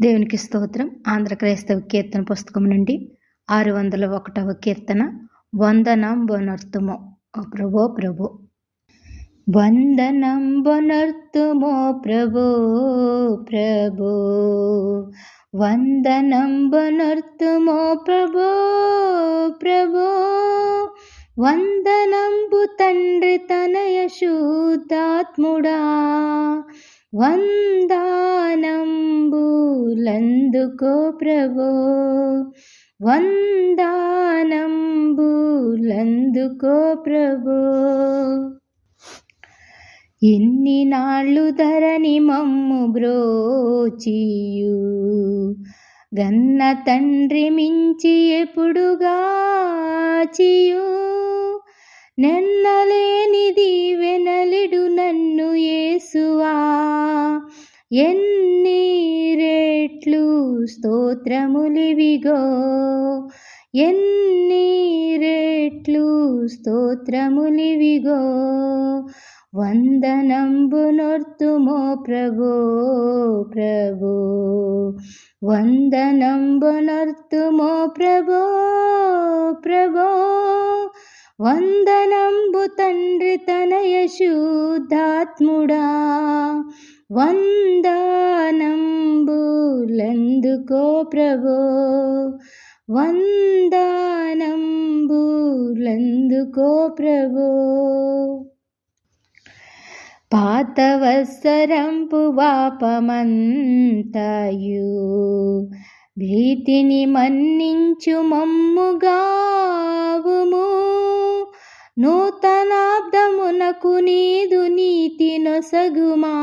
దేవునికి స్తోత్రం. ఆంధ్ర క్రైస్తవ కీర్తన పుస్తకం నుండి 601వ కీర్తన. వందనంబునర్తుమో ప్రభో ప్రభో. వందనంబునర్తుమో ప్రభో ప్రభో. వందనంబునర్తుమో ప్రభో ప్రభో. వందనంబు తండ్రి తనయ శుద్ధాత్ముడా. వందనంబులందుకో ప్రభో. వందనంబులందుకో ప్రభో. ఎన్ని నాళ్ళు ధరణి మమ్ము బ్రోచియు గన్న తండ్రి మించి ఎప్పుడుగాచియు. నెన్నలేనిది వెనలిడు నన్ను యేసువా. ఎన్ని రెట్లు స్తోత్రములివిగో. ఎన్ని రెట్లు స్తోత్రములివిగో. వందనంబునర్తుమో ప్రభో ప్రభో. వందనంబునర్తుమో ప్రభో ప్రభో. వందనంబు తండ్రి తనయ శుద్ధాత్ముడా. వందనంబులందుకో ప్రభో. వందనంబులందుకో ప్రభో. పాత వత్సరంపు పాపమంతయు భీతిని మన్నించు మమ్ముగావుము. నూతనాబ్దమునకు నీదు నీతి నొసగుమా.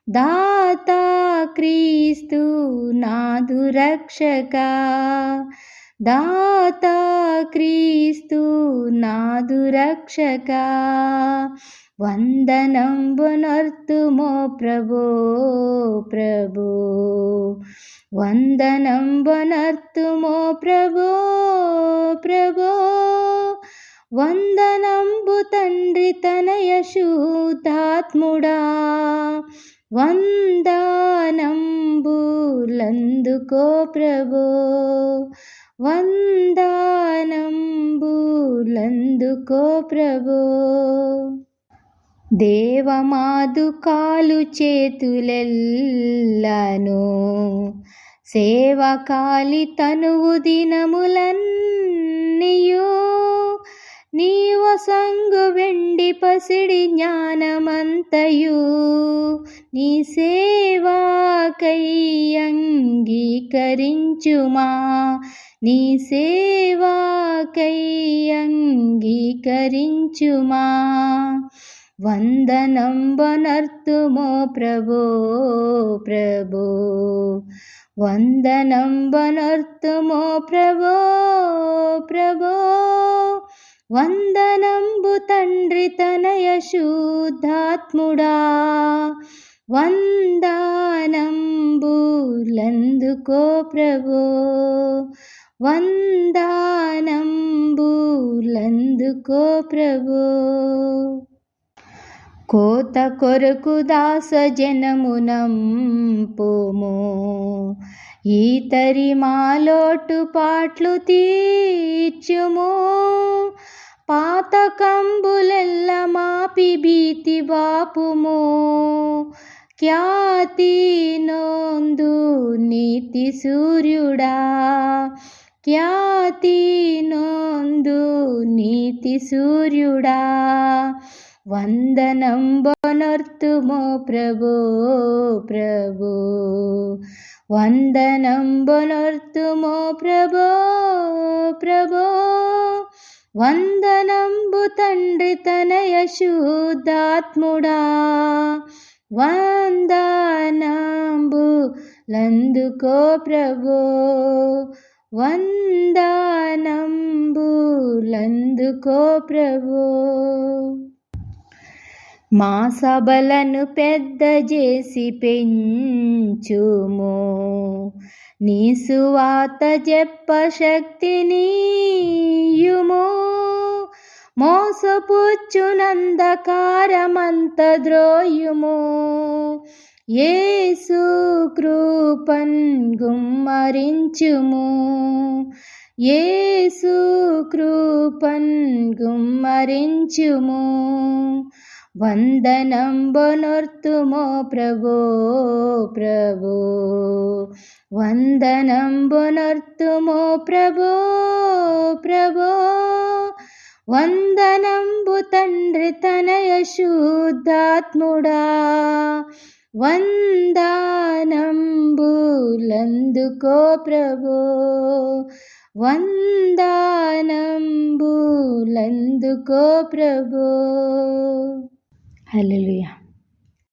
దాతా క్రీస్తు నాదు రక్షక. దాతా క్రీస్తు నాదు రక్షక. వందనంబునర్తుమో ప్రభో ప్రభో. వందనంబునర్తుమో ప్రభో ప్రభో. వందనంబు తండ్రి తనయ శుద్ధాత్ముడా. వందనంబులందుకో ప్రభో. వందనంబులందుకో ప్రభో. దేవమాదుకాలు చేతులెల్లను సేవకాలి తనువు దినములన్నీయు. నీవ సంగు వెండి పసిడి జ్ఞానమంతయు నీ సేవాకై అంగీకరించుమా. నీ సేవాకై అంగీకరించుమా. వందనంబునర్తుమో ప్రభో ప్రభో. వందనంబునర్తుమో ప్రభో ప్రభో. వందనంబు తండ్రి తనయ శుద్ధాత్ముడా. వందనంబులందుకో ప్రభో. వందనంబులందుకో ప్రభో. కోత కొరకు దాస జనమునంపుము. ఈతరి మాలోటు పాట్లు తీర్చుము. పాతకంబులెల్ల మాపి భీతి బాపుము. ఖ్యాతి నొందు నీతి సూర్యుడా. ఖ్యాతి నొందు నీతి సూర్యుడా. వందనంబునర్తుమో ప్రభో ప్రభో. వందనంబునర్తుమో ప్రభో ప్రభో. వందనంబు తండ్రి తనయ శుద్ధాత్ముడా. వందనంబులందుకో ప్రభో. వందనంబులందుకో ప్రభో. మా సభలను పెద్ద చేసి పెంచుము. నీ సువార్త చెప్ప శక్తినియుము. మోసపుచ్చునందకారమంత ద్రోయుము. యేసు కృపన్ గుమ్మరించుము, యేసు కృపన్ గుమ్మరించుము. వందనంబునొర్తుమో ప్రభో ప్రభో, వందనంబునొర్తుమో ప్రభో ప్రభో. వందనంబు తండ్రి తనయ శుద్ధాత్ముడా, వందనంబులందుకో ప్రభో, వందనంబులందుకో ప్రభో. హల్లెలూయా.